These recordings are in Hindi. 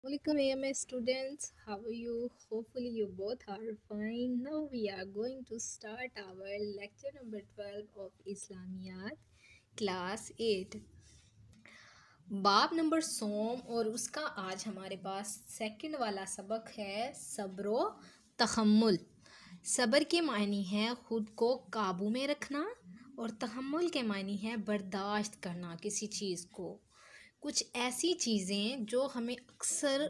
Welcome AMS students, how are you? Hopefully you both are fine. Now we are going to start our lecture number 12 of Islamiyat class 8. बाब नंबर सोम और उसका आज हमारे पास सेकंड वाला सबक है सब्रो तहम्मुल। सब्र के मायने हैं ख़ुद को काबू में रखना और तहम्मुल के मायने हैं बर्दाश्त करना किसी चीज़ को। कुछ ऐसी चीज़ें जो हमें अक्सर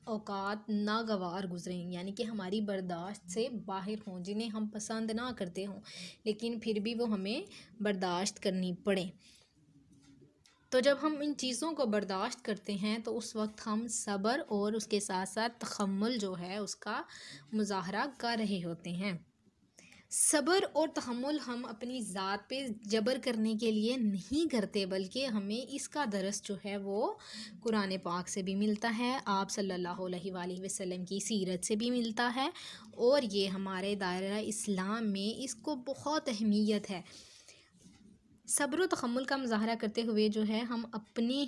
औकात नागवार गुजरें यानी कि हमारी बर्दाश्त से बाहर हों, जिन्हें हम पसंद ना करते हों लेकिन फिर भी वो हमें बर्दाश्त करनी पड़े। तो जब हम इन चीज़ों को बर्दाश्त करते हैं तो उस वक्त हम सब्र और उसके साथ साथ तहम्मुल जो है उसका मुज़ाहरा कर रहे होते हैं। सब्र और तहम्मुल हम अपनी ज़ात पे जबर करने के लिए नहीं करते, बल्कि हमें इसका दरस जो है वो कुरान पाक से भी मिलता है, आप सल्लल्लाहु अलैहि वसल्लम की सीरत से भी मिलता है और ये हमारे दायरा इस्लाम में इसको बहुत अहमियत है। सब्र व तहम्मुल का मुज़ाहरा करते हुए जो है हम अपने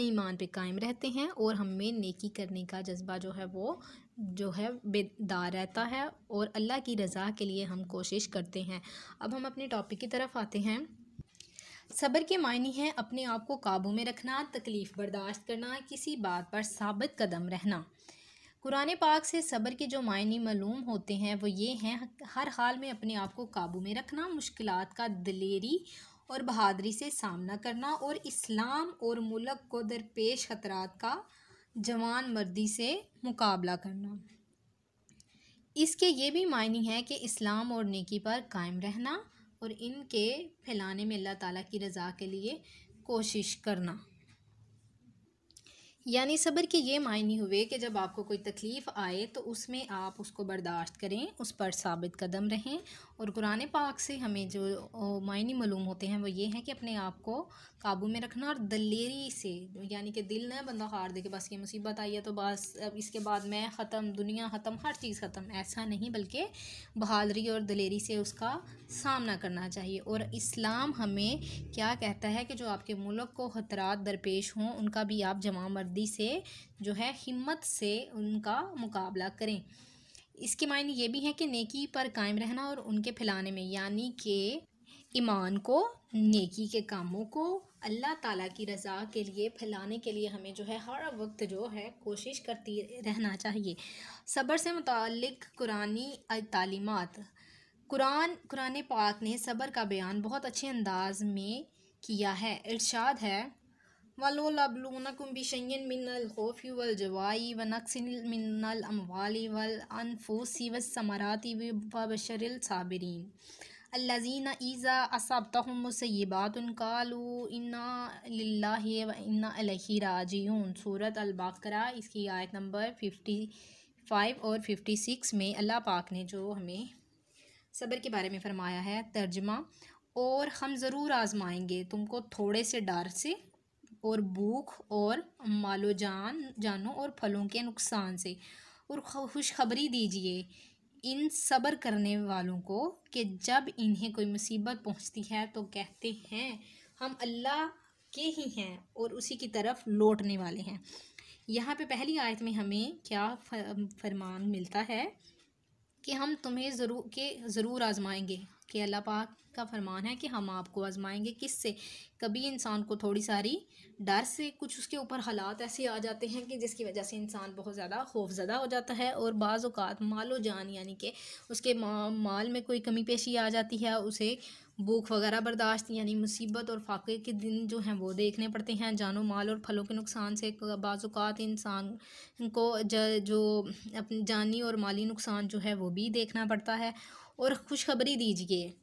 ईमान पे कायम रहते हैं और हमें नेकी करने का जज्बा जो है वो बेदार रहता है और अल्लाह की रज़ा के लिए हम कोशिश करते हैं। अब हम अपने टॉपिक की तरफ आते हैं। सब्र के मायने हैं अपने आप को काबू में रखना, तकलीफ़ बर्दाश्त करना, किसी बात पर साबित कदम रहना। कुरान पाक से सब्र के जो मायने मालूम होते हैं वो ये हैं हर हाल में अपने आप को काबू में रखना, मुश्किलात का दिलेरी और बहादुरी से सामना करना और इस्लाम और मुल्क को दरपेश खतरात का जवान मर्दी से मुकाबला करना। इसके ये भी मायने हैं कि इस्लाम और नेकी पर कायम रहना और इनके फैलाने में अल्लाह ताला की रज़ा के लिए कोशिश करना। यानी सब्र के ये मायने हुए कि जब आपको कोई तकलीफ़ आए तो उसमें आप उसको बर्दाश्त करें, उस पर साबित कदम रहें। और कुरान पाक से हमें जो मायने मालूम होते हैं वो ये हैं कि अपने आप को काबू में रखना और दलेरी से, यानी कि दिल न बंदा हार दे कि बस ये मुसीबत आई है तो बस अब इसके बाद मैं ख़त्म, दुनिया ख़त्म, हर चीज़ ख़त्म, ऐसा नहीं, बल्कि बहादुरी और दलेरी से उसका सामना करना चाहिए। और इस्लाम हमें क्या कहता है कि जो आपके मुल्क को ख़तरात दरपेश हों उनका भी आप जमा मर्दी से जो है हिम्मत से उनका मुकाबला करें। इसके मायने ये भी हैं कि नेकी पर कायम रहना और उनके फैलाने में, यानी कि ईमान को, नेकी के कामों को अल्लाह ताला की रज़ा के लिए फैलाने के लिए हमें जो है हर वक्त जो है कोशिश करती रहना चाहिए। सब्र से मुताल्लिक़ कुरानी तालीमात, कुरान पाक ने सब्र का बयान बहुत अच्छे अंदाज में किया है। इरशाद है वलुनब्लुवन्नकुम बिशैइन मिनल खौफि वल जवाई व नक्सिन मिनल अमवालि वल अनफुसि वस्समराति वबशरिल साबिरीन अल्लज़ीना इज़ा असाबतहुम मुसीबातुन क़ालू इन्ना लिल्लाहि व इन्ना इलैहि राजिऊन। सूरत अल-बक़रा, इसकी आयत नंबर 55 और 56 में अल्लाह पाक ने जो हमें सब्र के बारे में फ़रमाया है। तर्जमा, और हम ज़रूर आज़माएंगे तुमको थोड़े से डर से और भूख और मालो जानों और फलों के नुकसान से, और खुशखबरी दीजिए इन सब्र करने वालों को कि जब इन्हें कोई मुसीबत पहुंचती है तो कहते हैं हम अल्लाह के ही हैं और उसी की तरफ लौटने वाले हैं। यहाँ पे पहली आयत में हमें क्या फरमान मिलता है कि हम तुम्हें ज़रूर आज़माएंगे, कि अल्लाह पाक का फरमान है कि हम आपको आज़माएंगे। किससे? कभी इंसान को थोड़ी सारी डर से कुछ उसके ऊपर हालात ऐसे आ जाते हैं कि जिसकी वजह से इंसान बहुत ज़्यादा खौफज़दा हो जाता है, और बाज़ औक़ात मालो जान, यानी कि उसके माल में कोई कमी पेशी आ जाती है, उसे भूख वगैरह बर्दाश्त, यानी मुसीबत और फाके के दिन जो हैं वो देखने पड़ते हैं। जानो माल और फलों के नुकसान से बाज़ औक़ात इंसान को जो अपनी जानी और माली नुकसान जो है वो भी देखना पड़ता है। और खुशखबरी दीजिए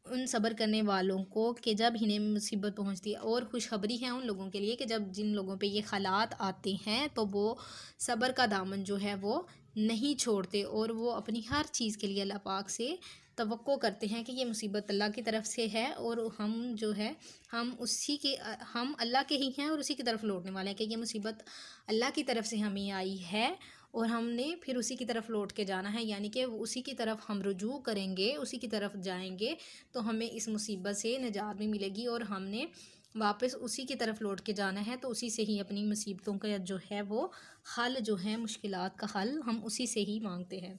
उन सब्र करने वालों को कि जब इन्हें मुसीबत पहुंचती है, और खुशखबरी है उन लोगों के लिए कि जब जिन लोगों पे ये हालात आते हैं तो वो सब्र का दामन जो है वो नहीं छोड़ते और वो अपनी हर चीज़ के लिए अल्लाह पाक से तवक्को करते हैं कि ये मुसीबत अल्लाह की तरफ से है और हम जो है हम अल्लाह के ही हैं और उसी की तरफ लौटने वाले हैं, कि ये मुसीबत अल्लाह की तरफ से हमें आई है और हमने फिर उसी की तरफ लौट के जाना है, यानी कि उसी की तरफ हम रुजू करेंगे, उसी की तरफ जाएंगे तो हमें इस मुसीबत से निजात भी मिलेगी और हमने वापस उसी की तरफ लौट के जाना है, तो उसी से ही अपनी मुसीबतों का जो है वो हल जो है, मुश्किलात का हल हम उसी से ही मांगते हैं।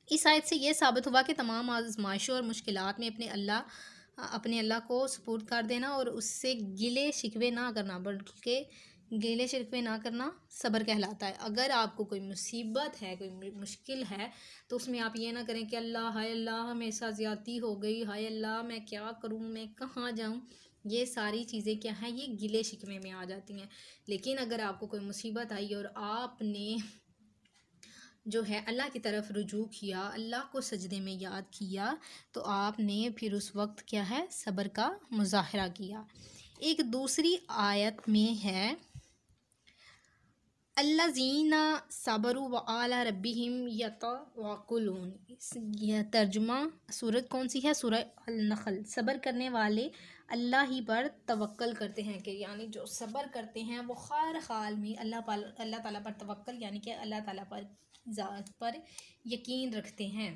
इस आयत से ये साबित हुआ कि तमाम आज़माइशों और मुश्किलात में अपने अल्लाह को सुपुर्द कर देना और उससे गिले शिकवे ना करना, बल्कि गिले शिकवे ना करना सब्र कहलाता है। अगर आपको कोई मुसीबत है, कोई मुश्किल है, तो उसमें आप ये ना करें कि अल्लाह, हाय अल्लाह मेरे साथ ज़्यादती हो गई, हाय अल्लाह मैं क्या करूँ, मैं कहाँ जाऊँ। ये सारी चीज़ें क्या हैं, ये गिले शिकवे में आ जाती हैं। लेकिन अगर आपको कोई मुसीबत आई और आपने जो है अल्लाह की तरफ रुजू किया, अल्लाह को सजदे में याद किया, तो आपने फिर उस वक्त क्या है, सब्र का मुज़ाहरा किया। एक दूसरी आयत में है अल्लज़ीना सबरु व आला रब्बिहिम यतवक्कुलून। यह तर्जुमा सूरत कौन सी है, सूरह अल-नख़ल। सब्र करने वाले अल्लाह ही पर तवक्ल करते हैं, कि यानी जो सब्र करते हैं वो हर हाल में अल्लाह ताला पर तवक्ल यानी कि अल्लाह ताला पर ज़ात पर यकीन रखते हैं,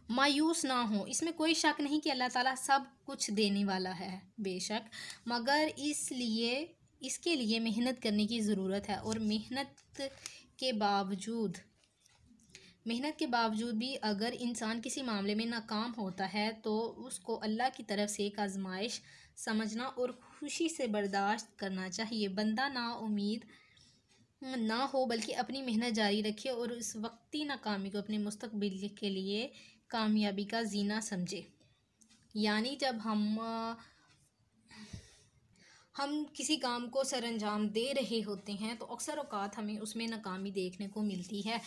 मायूस ना हो। इसमें कोई शक नहीं कि अल्लाह ताला सब कुछ देने वाला है बेशक, मगर इसके लिए मेहनत करने की ज़रूरत है। और मेहनत के बावजूद भी अगर इंसान किसी मामले में नाकाम होता है, तो उसको अल्लाह की तरफ से एक आजमाइश समझना और खुशी से बर्दाश्त करना चाहिए। बंदा ना उम्मीद ना हो, बल्कि अपनी मेहनत जारी रखे और उस वक्ती नाकामी को अपने मुस्तकबिल के लिए कामयाबी का जीना समझे। यानी जब हम किसी काम को सरअंजाम दे रहे होते हैं, तो अक्सर औक़ात हमें उसमें नाकामी देखने को मिलती है।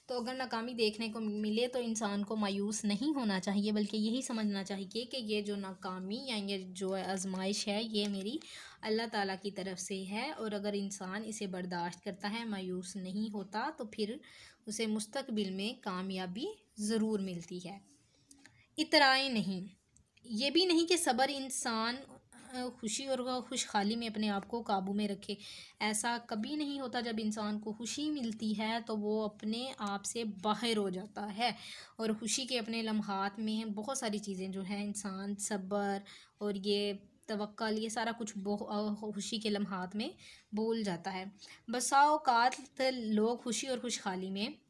तो अगर नाकामी देखने को मिले तो इंसान को मायूस नहीं होना चाहिए, बल्कि यही समझना चाहिए कि ये जो नाकामी या ये जो आजमाइश है, ये मेरी अल्लाह ताला की तरफ से है। और अगर इंसान इसे बर्दाश्त करता है, मायूस नहीं होता, तो फिर उसे मुस्तकबिल में कामयाबी ज़रूर मिलती है। इतराएँ नहीं, ये भी नहीं कि सब्र इंसान खुशी और खुशहाली में अपने आप को काबू में रखे। ऐसा कभी नहीं होता। जब इंसान को खुशी मिलती है तो वो अपने आप से बाहर हो जाता है, और खुशी के अपने लम्हात में बहुत सारी चीज़ें जो हैं, इंसान सब्र और ये तवक्ल, ये सारा कुछ खुशी के लम्हात में भूल जाता है। बसा औक़ात लोग खुशी और खुशहाली में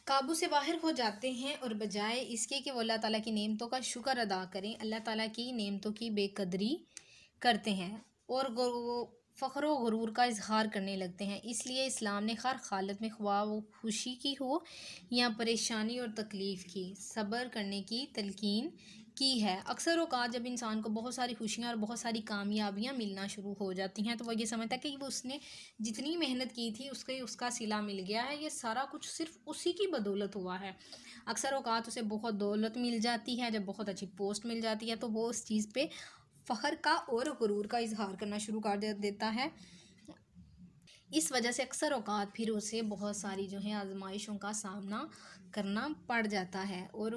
काबू से बाहर हो जाते हैं, और बजाय इसके कि वो अल्लाह ताला की नेमतों का शुक्र अदा करें, अल्लाह ताला की नेमतों की बेकदरी करते हैं और फ़ख्र व गुरूर का इजहार करने लगते हैं। इसलिए इस्लाम ने हर हालत में, ख्वाह वो खुशी की हो या परेशानी और तकलीफ़ की, सब्र करने की तलकीन की है। अक्सर औक़ात जब इंसान को बहुत सारी खुशियाँ और बहुत सारी कामयाबियाँ मिलना शुरू हो जाती हैं, तो वो ये समझता है कि वो उसने जितनी मेहनत की थी उसका सिला मिल गया है, ये सारा कुछ सिर्फ उसी की बदौलत हुआ है। अक्सर औक़ात उसे बहुत दौलत मिल जाती है, जब बहुत अच्छी पोस्ट मिल जाती है, तो वो उस चीज़ पे फ़ख्र का और गुरूर का इजहार करना शुरू कर देता है। इस वजह से अक्सर औक़ात फिर उसे बहुत सारी जो है आजमाइशों का सामना करना पड़ जाता है। और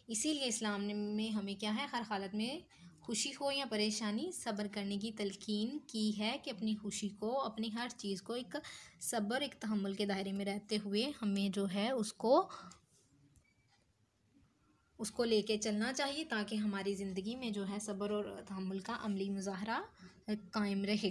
इसीलिए इस्लाम में हमें क्या है, हर हालत में खुशी हो या परेशानी, सब्र करने की तलकीन की है, कि अपनी खुशी को, अपनी हर चीज़ को एक सब्र, एक तहम्मुल के दायरे में रहते हुए हमें जो है उसको लेके चलना चाहिए, ताकि हमारी ज़िंदगी में जो है सब्र और तहम्मुल का अमली मुज़ाहरा कायम रहे।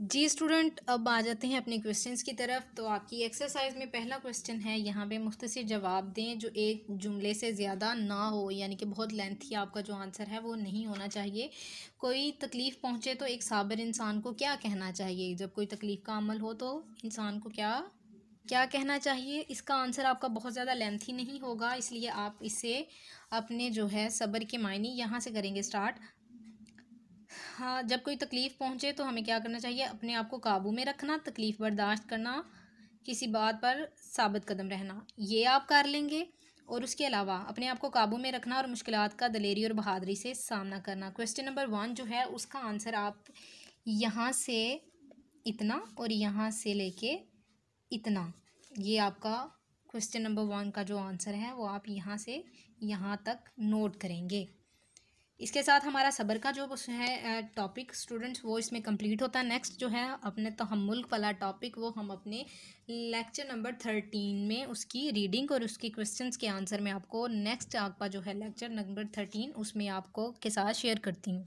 जी स्टूडेंट, अब आ जाते हैं अपने क्वेश्चंस की तरफ। तो आपकी एक्सरसाइज में पहला क्वेश्चन है, यहाँ पे मुख्तसर जवाब दें जो एक जुमले से ज़्यादा ना हो, यानी कि बहुत लेंथी आपका जो आंसर है वो नहीं होना चाहिए। कोई तकलीफ़ पहुँचे तो एक साबिर इंसान को क्या कहना चाहिए? जब कोई तकलीफ़ का अमल हो तो इंसान को क्या क्या कहना चाहिए? इसका आंसर आपका बहुत ज़्यादा लेंथी नहीं होगा, इसलिए आप इसे अपने जो है सब्र के मायने यहाँ से करेंगे स्टार्ट। हाँ, जब कोई तकलीफ़ पहुँचे तो हमें क्या करना चाहिए? अपने आप को काबू में रखना, तकलीफ़ बर्दाश्त करना, किसी बात पर साबित कदम रहना, ये आप कर लेंगे। और उसके अलावा अपने आप को काबू में रखना और मुश्किलात का दलेरी और बहादुरी से सामना करना। क्वेश्चन नंबर 1 जो है उसका आंसर आप यहाँ से इतना और यहाँ से लेके इतना, ये आपका क्वेश्चन नंबर 1 का जो आंसर है वो आप यहाँ से यहाँ तक नोट करेंगे। इसके साथ हमारा सब्र का जो है टॉपिक स्टूडेंट्स वो इसमें कंप्लीट होता है। नेक्स्ट जो है अपने तहम्मुल वाला टॉपिक, वो हम अपने लेक्चर नंबर 13 में उसकी रीडिंग और उसकी क्वेश्चंस के आंसर में आपको नेक्स्ट आपका जो है लेक्चर नंबर 13 उसमें आपको के साथ शेयर करती हूँ।